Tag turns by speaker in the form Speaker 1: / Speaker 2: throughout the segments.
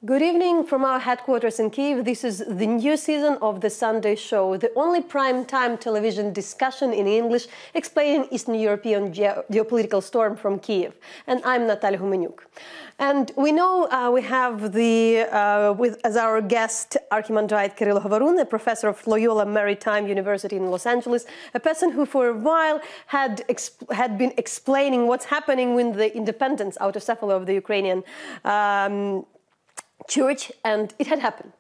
Speaker 1: Good evening from our headquarters in Kyiv. This is the new season of the Sunday Show, the only prime-time television discussion in English explaining Eastern European geopolitical storm from Kyiv. And I'm Natalia Humaniuk. And we know we have as our guest Archimandrite Cyril Hovorun, a professor of Loyola Maritime University in Los Angeles, a person who for a while had been explaining what's happening with the independence, autocephaly of the Ukrainian Church, and it had happened.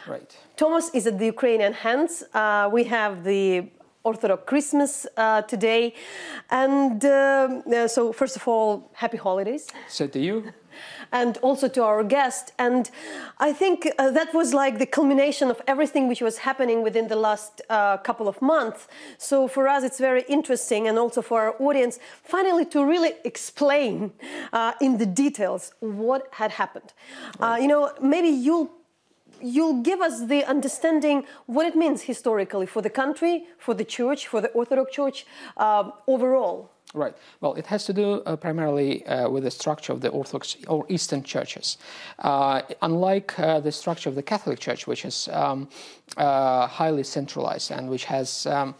Speaker 2: Right.
Speaker 1: Tomos is at the Ukrainian hands. We have the Orthodox Christmas today. And so, first of all, happy holidays.
Speaker 2: So to you.
Speaker 1: And also to our guest. And I think that was like the culmination of everything which was happening within the last couple of months. So for us, it's very interesting, and also for our audience, finally to really explain in the details what had happened.
Speaker 2: Right.
Speaker 1: You know, maybe you'll give us the understanding what it means historically for the country, for the church, for the Orthodox Church overall.
Speaker 2: Right. Well, it has to do primarily with the structure of the Orthodox or Eastern churches. Unlike the structure of the Catholic Church, which is highly centralized and which has a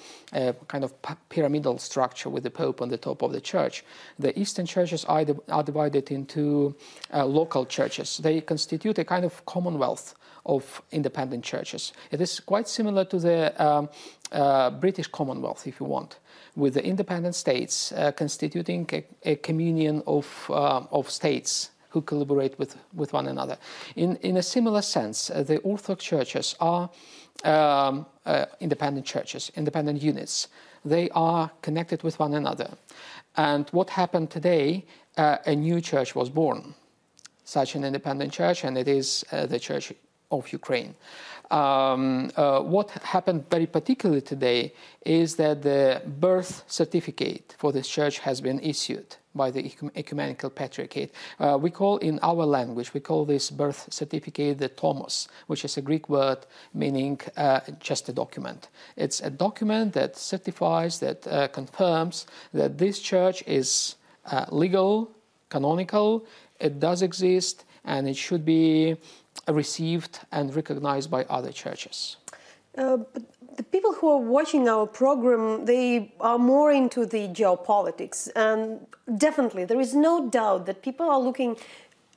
Speaker 2: kind of pyramidal structure with the Pope on the top of the church, the Eastern churches are divided into local churches. They constitute a kind of commonwealth of independent churches. It is quite similar to the British Commonwealth, if you want, with the independent states constituting a communion of states who collaborate with one another. In a similar sense, the Orthodox churches are independent churches, independent units. They are connected with one another. And what happened today, a new church was born, such an independent church, and it is the Church of Ukraine. What happened very particularly today is that the birth certificate for this church has been issued by the Ecumenical Patriarchate. We call in our language, we call this birth certificate the Tomos, which is a Greek word meaning just a document. It's a document that certifies, that confirms that this church is legal, canonical, it does exist, and it should be received and recognized by other churches.
Speaker 1: But the people who are watching our program, they are more into the geopolitics. And definitely, there is no doubt that people are looking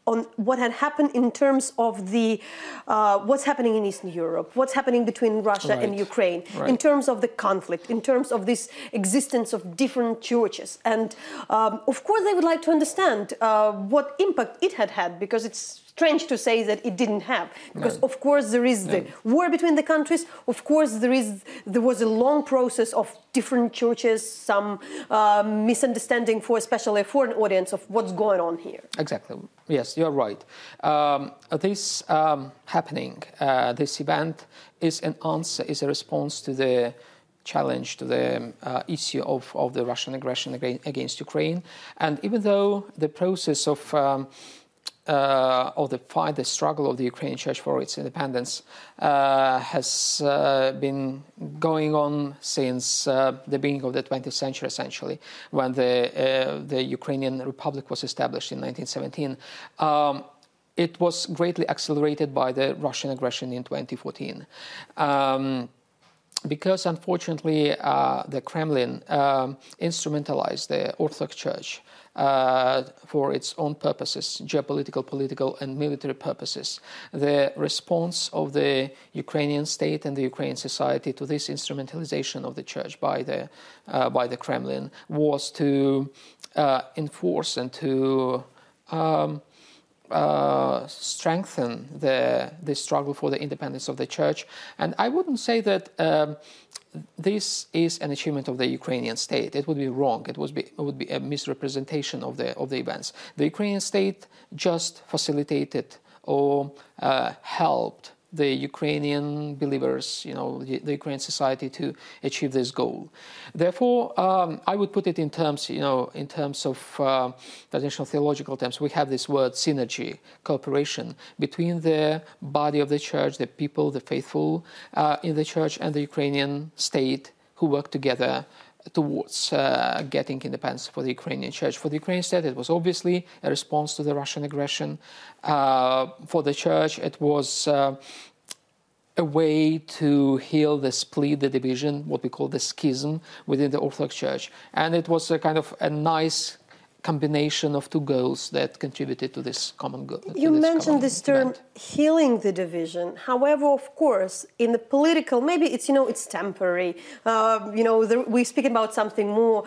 Speaker 1: on what had happened in terms of the what's happening in Eastern Europe, what's happening between Russia and Ukraine, in terms of the conflict, in terms of this existence of different churches. And of course, they would like to understand what impact it had had, because it's strange to say that it didn't have, because of course there is the war between the countries. Of course there was a long process of different churches, some misunderstanding for especially a foreign audience of what's going on here.
Speaker 2: Exactly. Yes, you're right. This happening, this event is an answer, is a response to the challenge, to the issue of the Russian aggression against Ukraine. And even though the process of the fight, the struggle of the Ukrainian Church for its independence has been going on since the beginning of the 20th century, essentially, when the Ukrainian Republic was established in 1917. It was greatly accelerated by the Russian aggression in 2014. Because, unfortunately, the Kremlin instrumentalized the Orthodox Church for its own purposes, geopolitical, political, and military purposes. The response of the Ukrainian state and the Ukrainian society to this instrumentalization of the church by the Kremlin was to enforce and to strengthen the struggle for the independence of the church. And I wouldn't say that this is an achievement of the Ukrainian state. It would be wrong. It would be a misrepresentation of the events. The Ukrainian state just facilitated or helped the Ukrainian believers, the Ukrainian society to achieve this goal. Therefore, I would put it in terms, in terms of traditional theological terms. We have this word synergy, cooperation between the body of the church, the people, the faithful in the church, and the Ukrainian state who work together towards getting independence for the Ukrainian church. For the Ukrainian state, it was obviously a response to the Russian aggression. For the church, it was a way to heal the split, the division, what we call the schism within the Orthodox Church. And it was a kind of a nice combination of two goals that contributed to this common goal.
Speaker 1: You mentioned this term, healing the division. However, of course, in the political, maybe it's, it's temporary. We speak about something more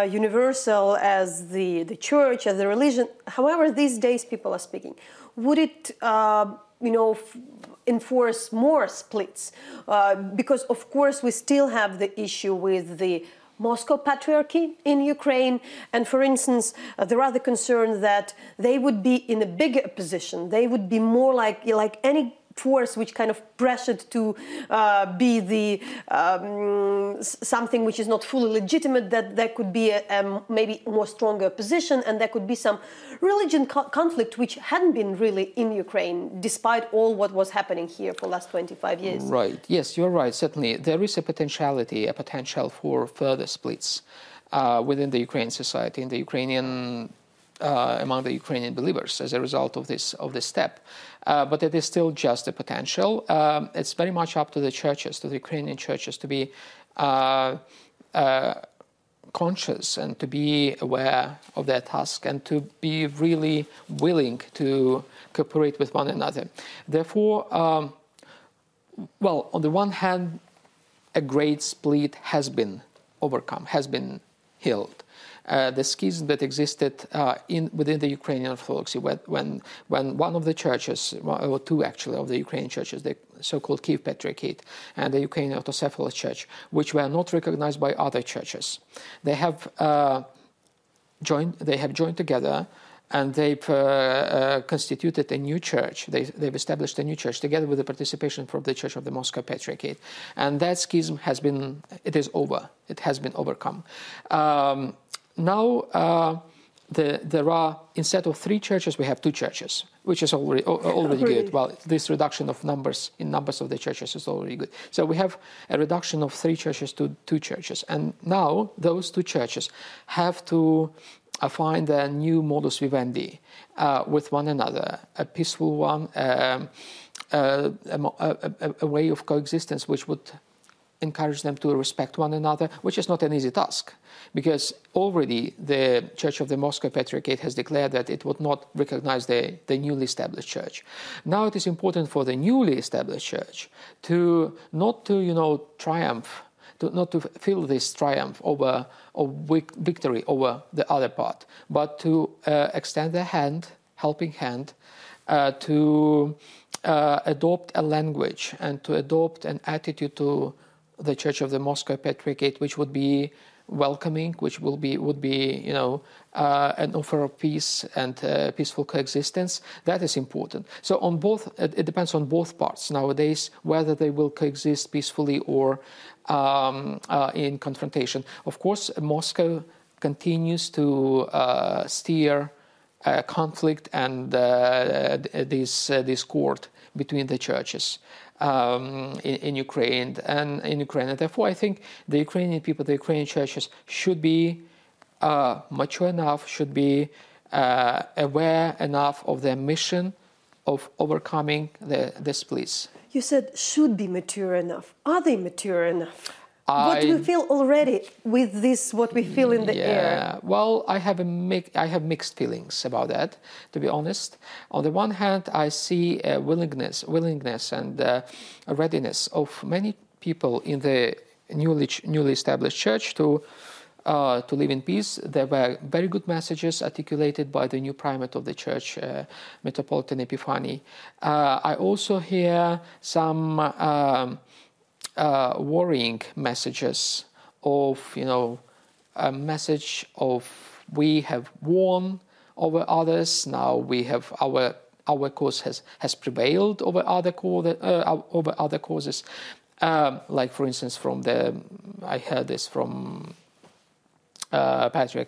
Speaker 1: universal as the church, as the religion. However, these days people are speaking. Would it, enforce more splits? Because, of course, we still have the issue with the Moscow Patriarchy in Ukraine, and for instance, there are the concerns that they would be in a bigger position. They would be more like any force which kind of pressured to be the something which is not fully legitimate, that there could be a maybe more stronger position, and there could be some religion conflict which hadn't been really in Ukraine, despite all what was happening here for the last 25 years.
Speaker 2: Right. Yes, you're right. Certainly, there is a potential for further splits within the Ukrainian society, in the Ukrainian among the Ukrainian believers as a result of this step. But it is still just a potential. It's very much up to the churches, to the Ukrainian churches, to be conscious and to be aware of their task and to be really willing to cooperate with one another. Therefore, on the one hand, a great split has been overcome, has been healed. The schism that existed within the Ukrainian Orthodoxy, when one of the churches, or two actually of the Ukrainian churches, the so-called Kyiv Patriarchate and the Ukrainian Autocephaly Church, which were not recognized by other churches, they have joined together, and they've constituted a new church. They've established a new church together with the participation from the Church of the Moscow Patriarchate, and that schism is over. It has been overcome. Now, there are, instead of 3 churches, we have 2 churches, which is already good. Well, this reduction of numbers of the churches is already good. So we have a reduction of 3 churches to 2 churches. And now those 2 churches have to find a new modus vivendi with one another, a peaceful one, a way of coexistence which would encourage them to respect one another, which is not an easy task, because already the Church of the Moscow Patriarchate has declared that it would not recognize the newly established church. Now it is important for the newly established church not to triumph, not to feel this triumph or victory over the other part, but to extend their helping hand, to adopt a language and to adopt an attitude to the Church of the Moscow Patriarchate, which would be welcoming, which would be an offer of peace and peaceful coexistence. That is important. So it depends on both parts nowadays whether they will coexist peacefully or in confrontation. Of course, Moscow continues to steer conflict and discord between the churches in Ukraine. And therefore, I think the Ukrainian people, the Ukrainian churches should be mature enough, should be aware enough of their mission of overcoming the splits.
Speaker 1: You said should be mature enough. Are they mature enough? What do we feel already with this, what we feel in the air?
Speaker 2: Well, I have mixed feelings about that, to be honest. On the one hand, I see a willingness and a readiness of many people in the newly established church to live in peace. There were very good messages articulated by the new primate of the church, Metropolitan Epiphanius I. I also hear some worrying messages of, a message of we have won over others, now we have our our cause has prevailed over other causes. Like, for instance, I heard this from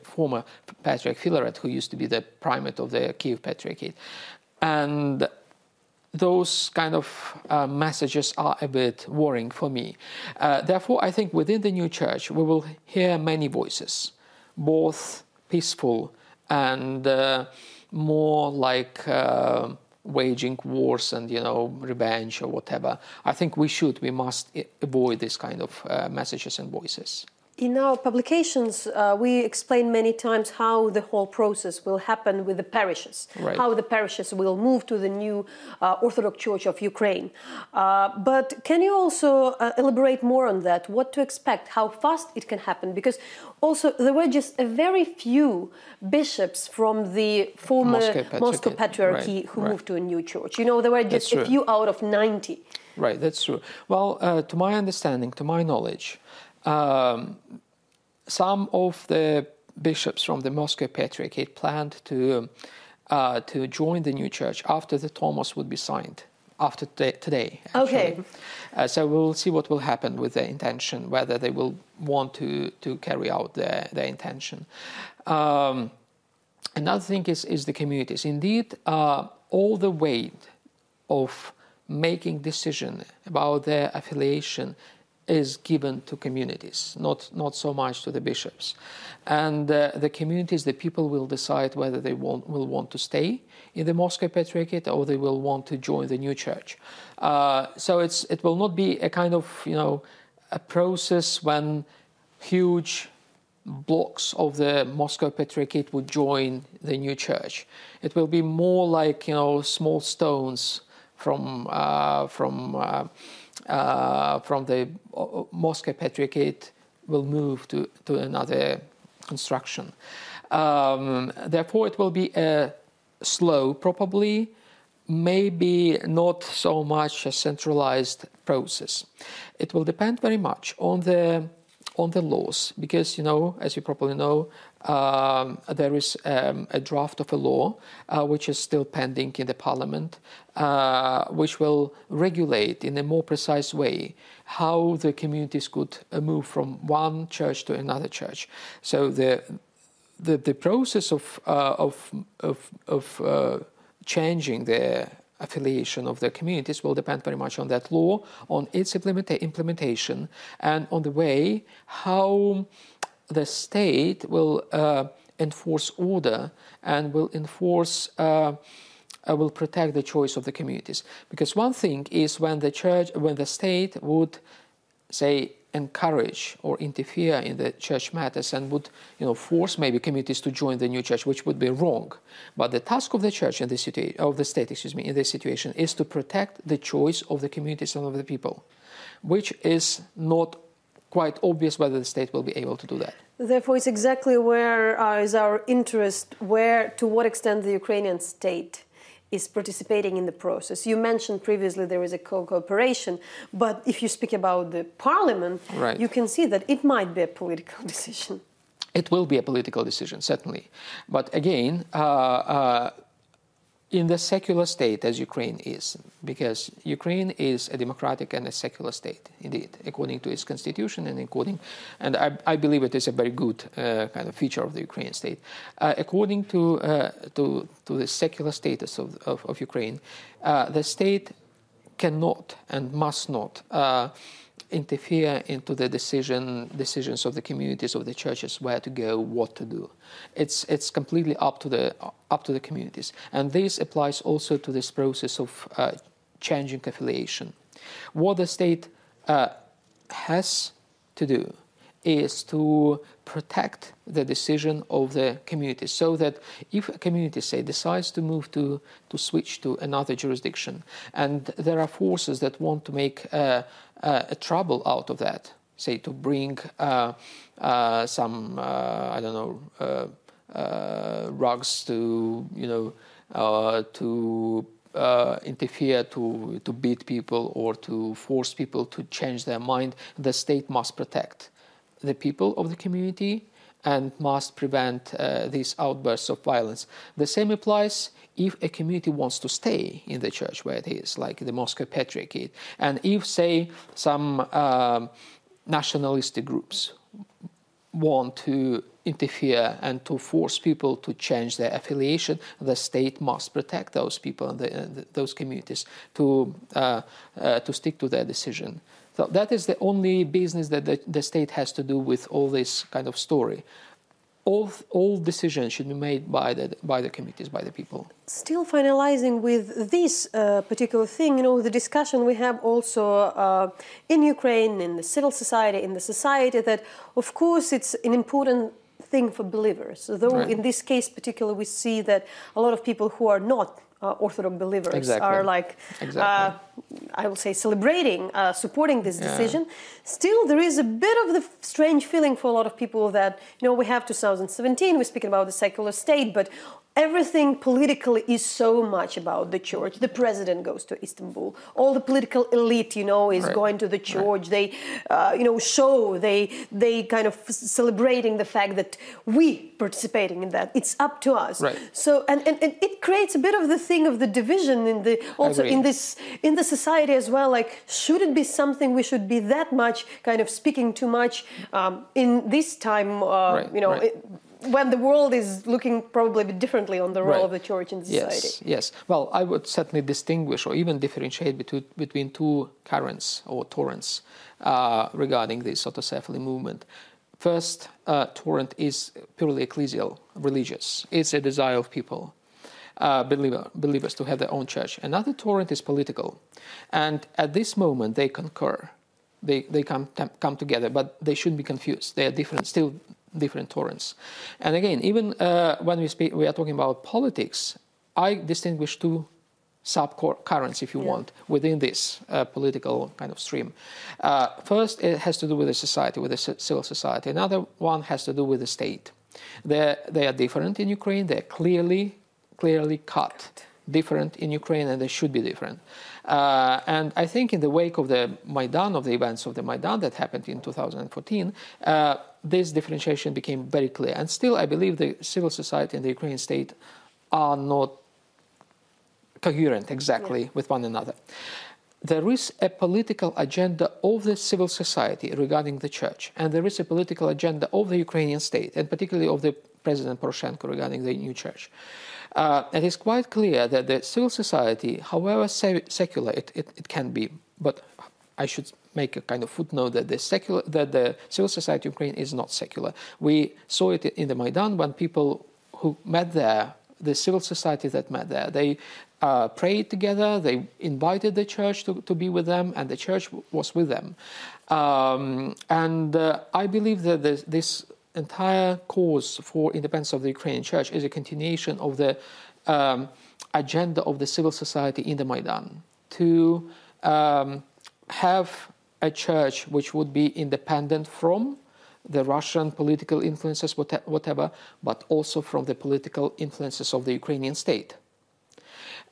Speaker 2: former Patriarch Philaret, who used to be the primate of the Kyiv Patriarchate. And those kind of messages are a bit worrying for me. Therefore, I think within the new church, we will hear many voices, both peaceful and more like waging wars and, revenge or whatever. I think we must avoid this kind of messages and voices.
Speaker 1: In our publications, we explain many times how the whole process will happen with the parishes,
Speaker 2: right.
Speaker 1: How the parishes will move to the new Orthodox Church of Ukraine. But can you also elaborate more on that? What to expect? How fast it can happen? Because also there were just a very few bishops from the former Moscow Patriarchy who moved to a new church. There were just a few out of 90.
Speaker 2: Right, that's true. Well, to my understanding, to my knowledge, some of the bishops from the Moscow Patriarchate planned to join the new church after the Tomos would be signed, after today. Actually.
Speaker 1: Okay.
Speaker 2: So we'll see what will happen with their intention, whether they will want to carry out their intention. Another thing is the communities. Indeed, all the weight of making decision about their affiliation is given to communities, not so much to the bishops. And the communities, the people will decide whether they will want to stay in the Moscow Patriarchate or they will want to join the new church. So it will not be a kind of, a process when huge blocks of the Moscow Patriarchate would join the new church. It will be more like, small stones from the Moscow Patriarchate will move to another construction. Therefore, it will be a slow, probably, maybe not so much a centralized process. It will depend very much on the laws, because, as you probably know, there is a draft of a law which is still pending in the parliament, which will regulate in a more precise way how the communities could move from one church to another church. So the process of changing the affiliation of the communities will depend very much on that law, on its implementation, and on the way how the state will enforce order and will protect the choice of the communities. Because one thing is when the state would, say, encourage or interfere in the church matters and would, force maybe communities to join the new church, which would be wrong. But the task of the church in this in this situation, is to protect the choice of the communities and of the people, which is not quite obvious whether the state will be able to do that.
Speaker 1: Therefore, it's exactly where is our interest, to what extent the Ukrainian state is participating in the process. You mentioned previously there is a cooperation, but if you speak about the parliament,
Speaker 2: right,
Speaker 1: you can see that it might be a political decision.
Speaker 2: It will be a political decision, certainly. But again, in the secular state as Ukraine is, because Ukraine is a democratic and a secular state, indeed, according to its constitution and I believe it is a very good kind of feature of the Ukrainian state. According to the secular status of Ukraine, the state cannot and must not interfere into the decisions of the communities, of the churches, where to go, what to do. It's completely up to the communities, and this applies also to this process of changing affiliation. What the state has to do is to protect the decision of the community, so that if a community, say, decides to move to switch to another jurisdiction, and there are forces that want to make a trouble out of that, say, to bring some rugs to interfere, to beat people or to force people to change their mind, the state must protect the people of the community and must prevent these outbursts of violence. The same applies if a community wants to stay in the church where it is, like the Moscow Patriarchate, and if, say, some nationalistic groups want to interfere and to force people to change their affiliation, the state must protect those people and those communities to stick to their decision. So that is the only business that the state has to do with all this kind of story. All decisions should be made by the communities, by the people.
Speaker 1: Still finalizing with this particular thing, the discussion we have also in Ukraine, in the civil society, in the society, that of course it's an important thing for believers. Though right. In this case particularly we see that a lot of people who are not Orthodox believers exactly. are like, exactly. I will say, celebrating, supporting this decision. Yeah. Still, there is a bit of the strange feeling for a lot of people that, we have 2017, we're speaking about the secular state, but everything politically is so much about the church. The president goes to Istanbul. All the political elite, is right. going to the church. Right. They, they kind of celebrating the fact that we participating in that. It's up to us. Right. So, and it creates a bit of the thing of the division in the also in the society as well. Like, should it be something we should be that much kind of speaking too much in this time? Right. Right. When the world is looking probably a bit differently on the role right. of the church in society.
Speaker 2: Yes. Well, I would certainly distinguish or even differentiate between two currents or torrents regarding this autocephaly movement. First torrent is purely ecclesial, religious. It's a desire of people, believers to have their own church. Another torrent is political. And at this moment, they concur. They come together, but they shouldn't be confused. They are different, still different torrents. And again, even when we are talking about politics, I distinguish two sub-currents, if you yeah. want, within this political kind of stream. First, it has to do with the society, with the civil society. Another one has to do with the state. They are different in Ukraine. They're clearly cut. Different in Ukraine, and they should be different. And I think in the wake of the Maidan, of the events of the Maidan that happened in 2014, this differentiation became very clear. And still, I believe the civil society and the Ukrainian state are not coherent exactly yeah. with one another. There is a political agenda of the civil society regarding the church, and there is a political agenda of the Ukrainian state, and particularly of the President Poroshenko regarding the new church. It is quite clear that the civil society, however secular it can be, but I should make a kind of footnote that the civil society of Ukraine is not secular. We saw it in the Maidan when people who met there, the civil society that met there, they prayed together, they invited the church to be with them, and the church was with them. I believe that this entire cause for independence of the Ukrainian church is a continuation of the agenda of the civil society in the Maidan to have a church which would be independent from the Russian political influences, whatever, but also from the political influences of the Ukrainian state.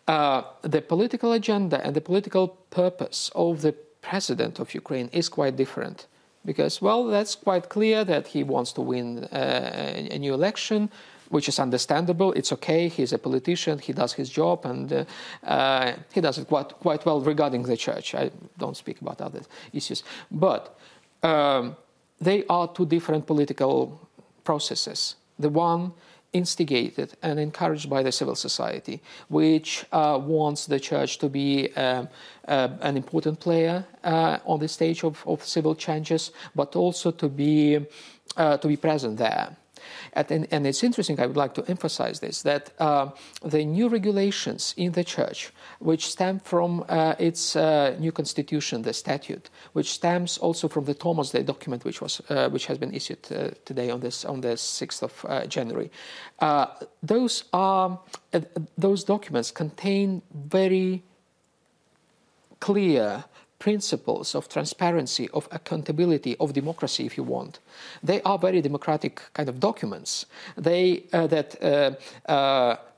Speaker 2: The political agenda and the political purpose of the president of Ukraine is quite different. Because, well, that's quite clear that he wants to win a new election, which is understandable. It's okay. He's a politician. He does his job, and he does it quite well regarding the church. I don't speak about other issues. But they are two different political processes. The one instigated and encouraged by the civil society, which wants the church to be an important player on the stage of civil changes, but also to be present there. And it's interesting, I would like to emphasize this, that the new regulations in the church, which stem from its new constitution, the statute, which stems also from the Tomos, the document which has been issued today on the 6th of January, those documents contain very clear principles of transparency, of accountability, of democracy, if you want. They are very democratic kind of documents. They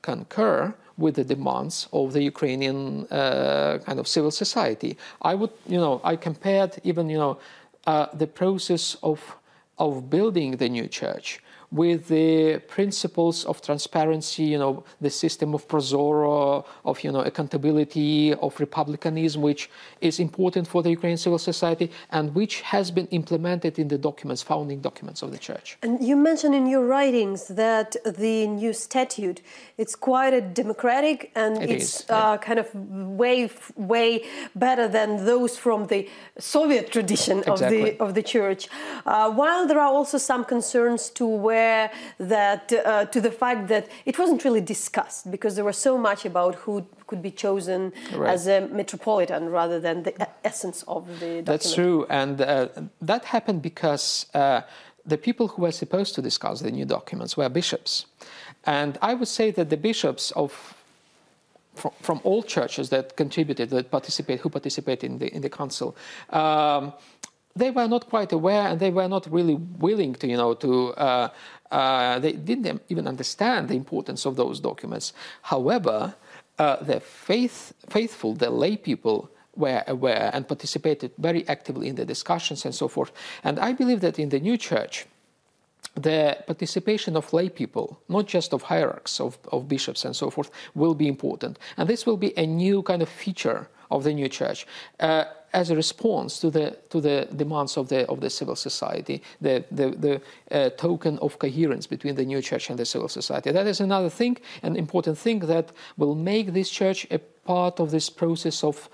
Speaker 2: concur with the demands of the Ukrainian kind of civil society. I compared even the process of building the new church with the principles of transparency, the system of prozoro, of, accountability, of republicanism, which is important for the Ukrainian civil society and which has been implemented in the documents, founding documents of the Church.
Speaker 1: And you mentioned in your writings that the new statute, it's quite a democratic and it's kind of way better than those from the Soviet tradition of the Church. While there are also some concerns to the fact that it wasn't really discussed because there was so much about who could be chosen as a metropolitan rather than the essence of the document.
Speaker 2: That's true, and that happened because the people who were supposed to discuss the new documents were bishops. And I would say that the bishops from all churches that contributed, who participate in the council, they were not quite aware, and they were not really willing to, they didn't even understand the importance of those documents. However, the faithful, the lay people, were aware and participated very actively in the discussions and so forth. And I believe that in the new church, the participation of lay people, not just of hierarchs, of bishops and so forth, will be important. And this will be a new kind of feature of the new church as a response to the demands of the civil society, the token of coherence between the new church and the civil society. That is another thing, an important thing that will make this church a part of this process of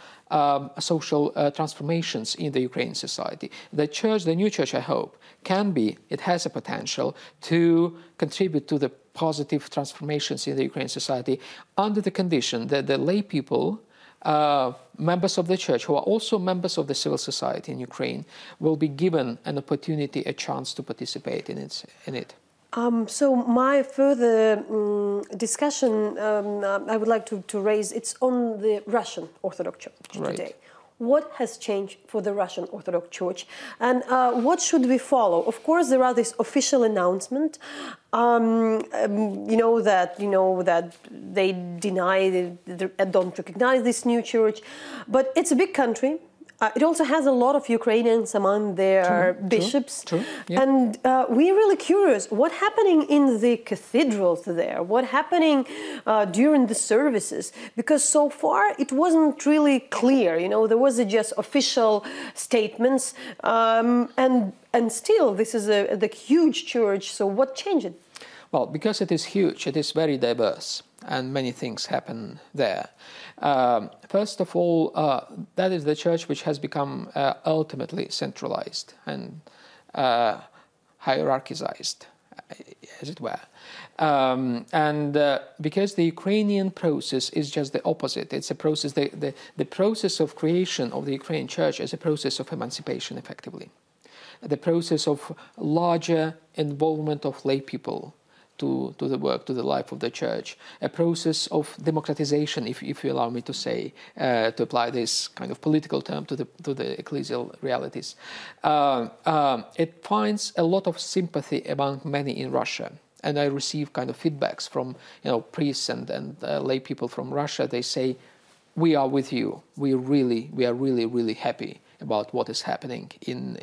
Speaker 2: social transformations in the Ukrainian society. The new church, I hope, it has a potential to contribute to the positive transformations in the Ukrainian society under the condition that the lay people, members of the church, who are also members of the civil society in Ukraine, will be given an opportunity, a chance to participate in it.
Speaker 1: So my further discussion I would like to raise, it's on the Russian Orthodox Church today. What has changed for the Russian Orthodox Church, and what should we follow? Of course, there are this official announcement, that they deny, don't recognize this new church, but it's a big country. It also has a lot of Ukrainians among their bishops.
Speaker 2: Yeah.
Speaker 1: And we're really curious, what's happening in the cathedrals there? What's happening during the services? Because so far it wasn't really clear. There was just official statements. And still, this is the huge church. So what changed?
Speaker 2: Well, because it is huge, it is very diverse, and many things happen there. First of all, that is the church which has become ultimately centralized and hierarchized, as it were. Because the Ukrainian process is just the opposite. It's a process, the process of creation of the Ukrainian church is a process of emancipation, effectively. The process of larger involvement of lay people to the work, to the life of the church, a process of democratization, if you allow me to say, to apply this kind of political term to the ecclesial realities. It finds a lot of sympathy among many in Russia, and I receive kind of feedbacks from priests and lay people from Russia. They say, "We are with you. We are really happy about what is happening in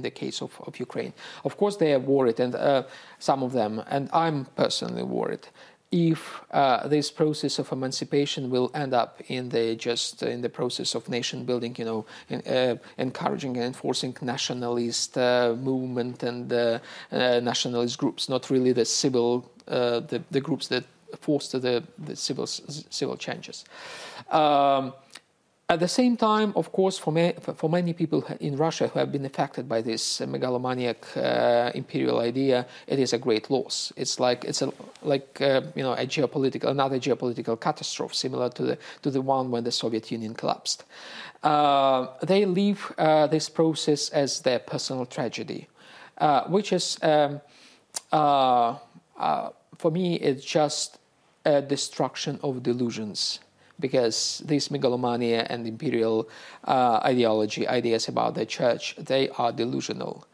Speaker 2: the case of Ukraine." Of course, they are worried, and some of them, and I'm personally worried, if this process of emancipation will end up in the process of nation building, encouraging and enforcing nationalist movement and nationalist groups, not really the civil, the groups that foster the civil changes. At the same time, of course, for many people in Russia who have been affected by this megalomaniac imperial idea, it is a great loss. It's another geopolitical catastrophe, similar to the one when the Soviet Union collapsed. They leave this process as their personal tragedy, which is, for me, it's just a destruction of delusions. Because this megalomania and imperial ideas about the church, they are delusional,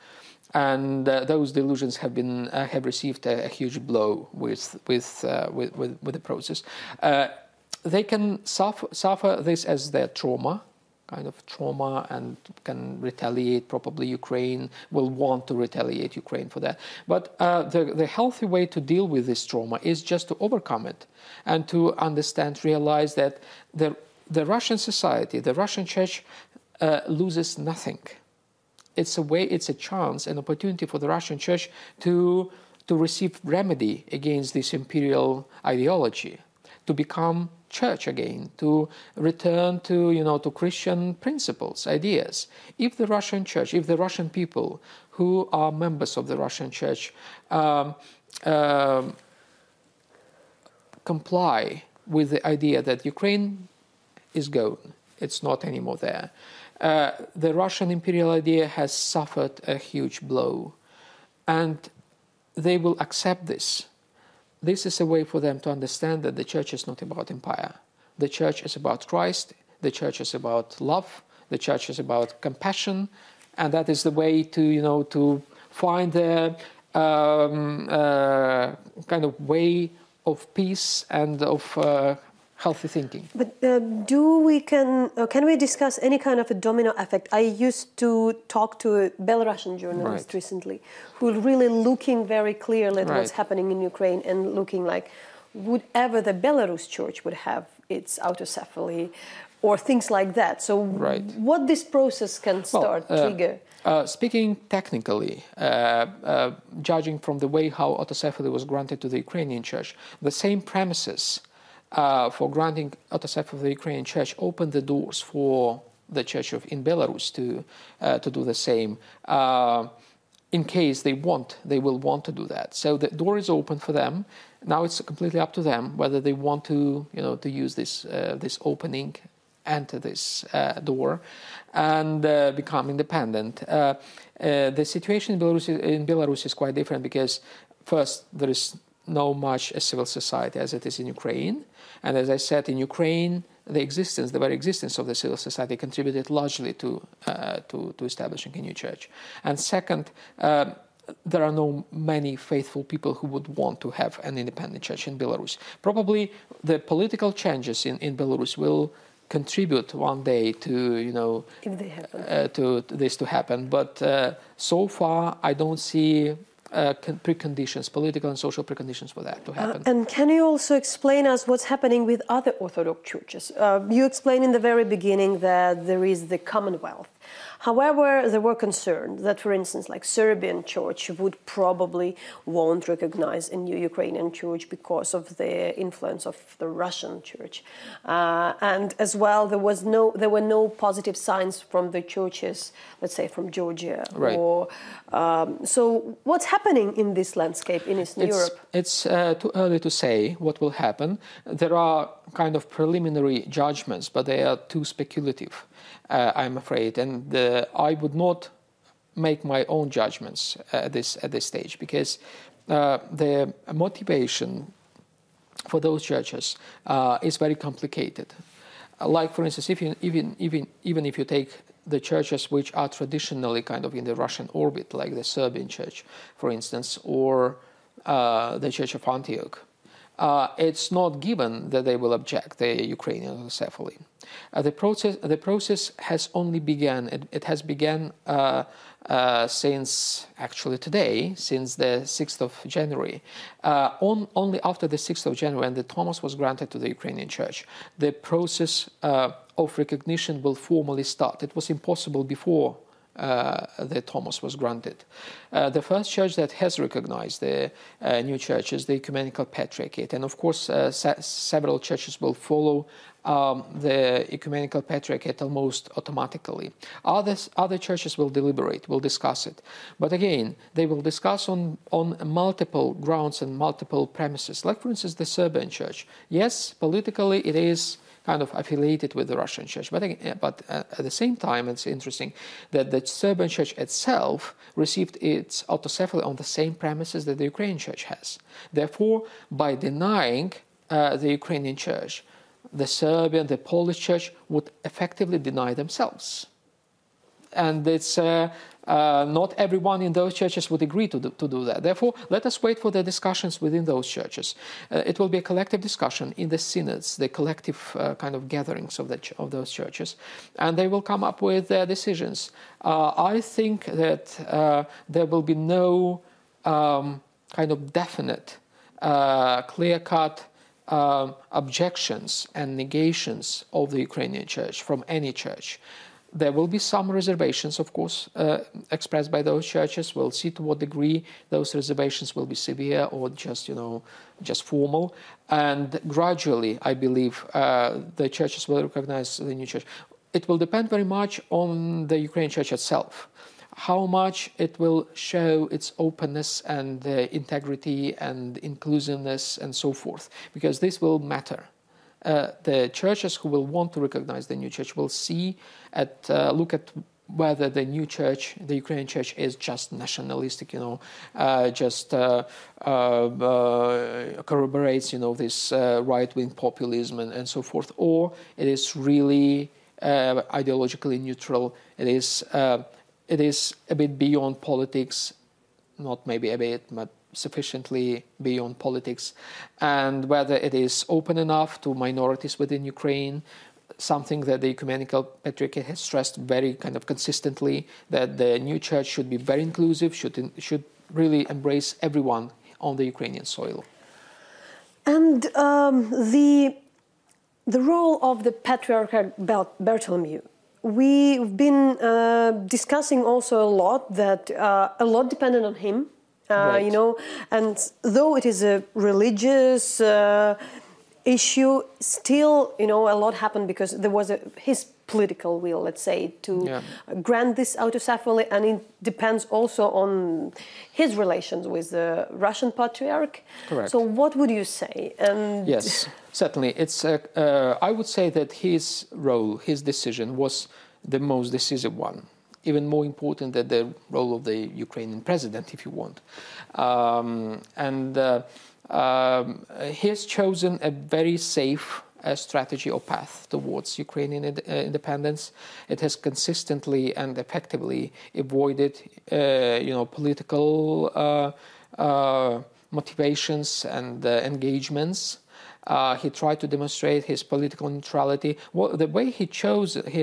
Speaker 2: and those delusions have received a huge blow with the process. They can suffer this as their trauma, kind of trauma and can retaliate. Probably Ukraine will want to retaliate Ukraine for that. But the healthy way to deal with this trauma is just to overcome it and to understand, realize that the Russian society, the Russian church loses nothing. It's a chance, an opportunity for the Russian church to receive remedy against this imperial ideology, to become church again, to return to Christian principles, ideas. If the Russian church, if the Russian people who are members of the Russian church comply with the idea that Ukraine is gone, it's not anymore there. The Russian imperial idea has suffered a huge blow, and they will accept this. This is a way for them to understand that the church is not about empire. The church is about Christ. The church is about love. The church is about compassion, and that is the way to find the kind of way of peace and of healthy thinking.
Speaker 1: But can we discuss any kind of a domino effect? I used to talk to a Belarusian journalist recently who really looking very clearly at what's happening in Ukraine and looking like would ever the Belarus church would have its autocephaly or things like that. So what this process can trigger?
Speaker 2: Speaking technically, judging from the way how autocephaly was granted to the Ukrainian church, the same premises for granting autocephaly to the Ukrainian church opened the doors for the church in Belarus to do the same. In case they will want to do that. So the door is open for them. Now it's completely up to them whether they want to use this opening, enter this door, and become independent. The situation in Belarus is quite different because first there is no much a civil society as it is in Ukraine. And as I said, in Ukraine, the very existence of the civil society contributed largely to establishing a new church. And second, there are no many faithful people who would want to have an independent church in Belarus. Probably the political changes in Belarus will contribute one day to
Speaker 1: if they happen.
Speaker 2: To this to happen. But so far, I don't see preconditions, political and social preconditions for that to happen.
Speaker 1: And can you also explain us what's happening with other Orthodox churches? You explained in the very beginning that there is the Commonwealth. However, there were concerns that, for instance, like Serbian church would probably won't recognize a new Ukrainian church because of the influence of the Russian church. And as well, there were no positive signs from the churches, let's say from Georgia. So what's happening in this landscape in Eastern Europe?
Speaker 2: It's too early to say what will happen. There are kind of preliminary judgments, but they are too speculative. I'm afraid, and I would not make my own judgments at this stage because the motivation for those churches is very complicated. Like, for instance, even if you take the churches which are traditionally kind of in the Russian orbit, like the Serbian church, for instance, or the Church of Antioch, it's not given that they will object the Ukrainian autocephaly. The process has only begun. It has begun since actually today, since the 6th of January. Only after the 6th of January, when the Tomos was granted to the Ukrainian Church, the process of recognition will formally start. It was impossible before the Tomos was granted. The first church that has recognized the new church is the Ecumenical Patriarchate, and of course several churches will follow the Ecumenical Patriarchate almost automatically. Other churches will deliberate, will discuss it, but again they will discuss on multiple grounds and multiple premises. Like, for instance, the Serbian church. Yes, politically it is kind of affiliated with the Russian church. But at the same time, it's interesting that the Serbian church itself received its autocephaly on the same premises that the Ukrainian church has. Therefore, by denying the Ukrainian church, the Serbian, the Polish church would effectively deny themselves. And it's Not everyone in those churches would agree to do that. Therefore, let us wait for the discussions within those churches. It will be a collective discussion in the synods, the collective kind of gatherings of those churches, and they will come up with their decisions. I think that there will be no kind of definite, clear-cut objections and negations of the Ukrainian church from any church. There will be some reservations, of course, expressed by those churches. We'll see to what degree those reservations will be severe or just, just formal. And gradually, I believe, the churches will recognize the new church. It will depend very much on the Ukrainian church itself, how much it will show its openness and integrity and inclusiveness and so forth, because this will matter. The churches who will want to recognize the new church will look at whether the new church, the Ukrainian church, is just nationalistic, just corroborates, this right-wing populism and so forth, or it is really ideologically neutral. It is a bit beyond politics, not maybe a bit, but sufficiently beyond politics, and whether it is open enough to minorities within Ukraine, something that the Ecumenical Patriarch has stressed very kind of consistently, that the new church should be very inclusive, should really embrace everyone on the Ukrainian soil. And
Speaker 1: the role of the Patriarch Bartholomew. We've been discussing also a lot that a lot depended on him.
Speaker 2: Right.
Speaker 1: And though it is a religious issue, still, a lot happened because there was his political will, let's say, to grant this autocephaly, and it depends also on his relations with the Russian Patriarch.
Speaker 2: Correct.
Speaker 1: So what would you say? And
Speaker 2: yes, certainly. I would say that his role, his decision was the most decisive one. Even more important than the role of the Ukrainian president, if you want. He has chosen a very safe strategy or path towards Ukrainian independence. It has consistently and effectively avoided, political motivations and engagements. He tried to demonstrate his political neutrality. Well, the way he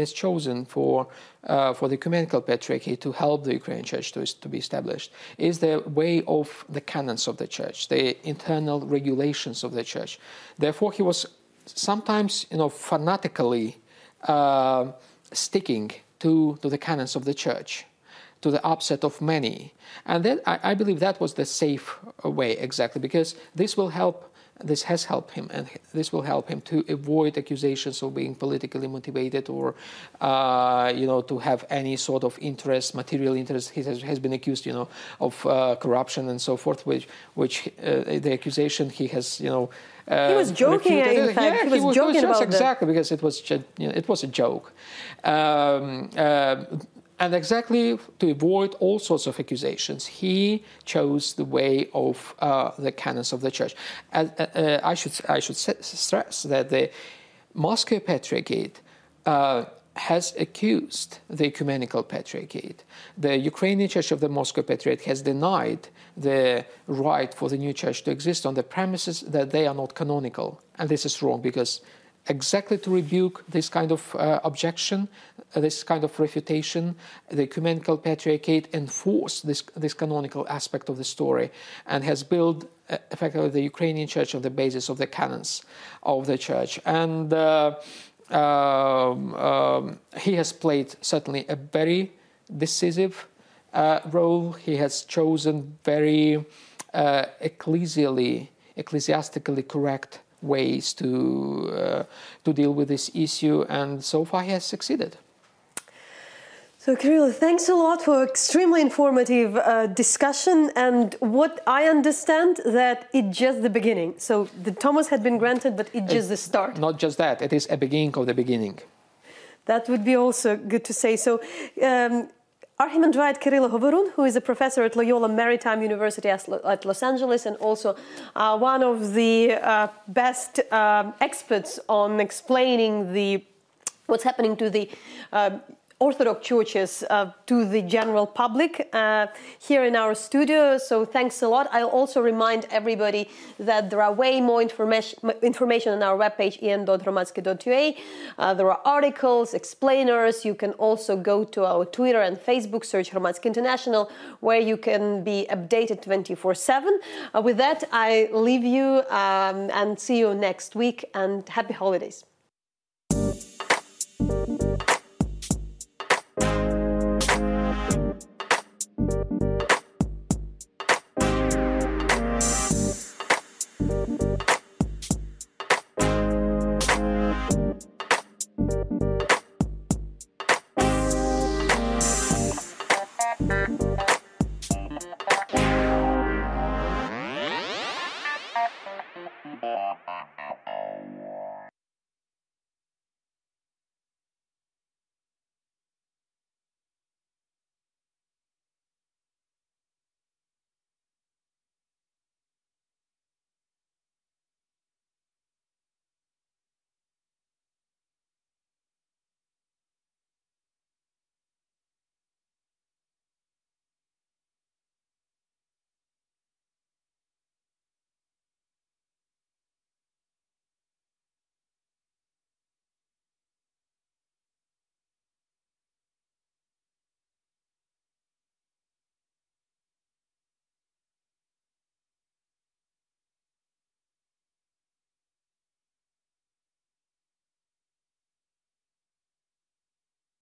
Speaker 2: has chosen for the Ecumenical Patriarchy to help the Ukrainian Church to be established is the way of the canons of the Church, the internal regulations of the Church. Therefore, he was sometimes, fanatically sticking to the canons of the Church, to the upset of many. And then I believe that was the safe way, exactly, because this has helped him, and this will help him to avoid accusations of being politically motivated or, to have any sort of interest, material interest. He has been accused, of corruption and so forth, which the accusation he has,
Speaker 1: he was joking. In fact, he was joking about
Speaker 2: exactly because it was a joke. And exactly to avoid all sorts of accusations, he chose the way of the canons of the Church. I should stress that the Moscow Patriarchate has accused the Ecumenical Patriarchate. The Ukrainian Church of the Moscow Patriarchate has denied the right for the new church to exist on the premises that they are not canonical. And this is wrong, because exactly to rebuke this kind of objection, this kind of refutation, the Ecumenical Patriarchate enforced this canonical aspect of the story and has built effectively the Ukrainian Church on the basis of the canons of the Church. And he has played certainly a very decisive role. He has chosen very ecclesiastically correct ways to deal with this issue, and so far he has succeeded.
Speaker 1: So, Kirill, thanks a lot for extremely informative discussion. And what I understand, that it's just the beginning. So the Tomos had been granted, but it's just the start.
Speaker 2: Not just that; it is a beginning of the beginning.
Speaker 1: That would be also good to say. So, Archimandrite Cyril Hovorun, who is a professor at Loyola Maritime University at Los Angeles, and also one of the best experts on explaining what's happening to the Orthodox churches to the general public here in our studio. So thanks a lot. I'll also remind everybody that there are way more information on our webpage en.hromadske.ua. There are articles, explainers. You can also go to our Twitter and Facebook, search Hromadske International, where you can be updated 24/7. With that, I leave you and see you next week, and happy holidays.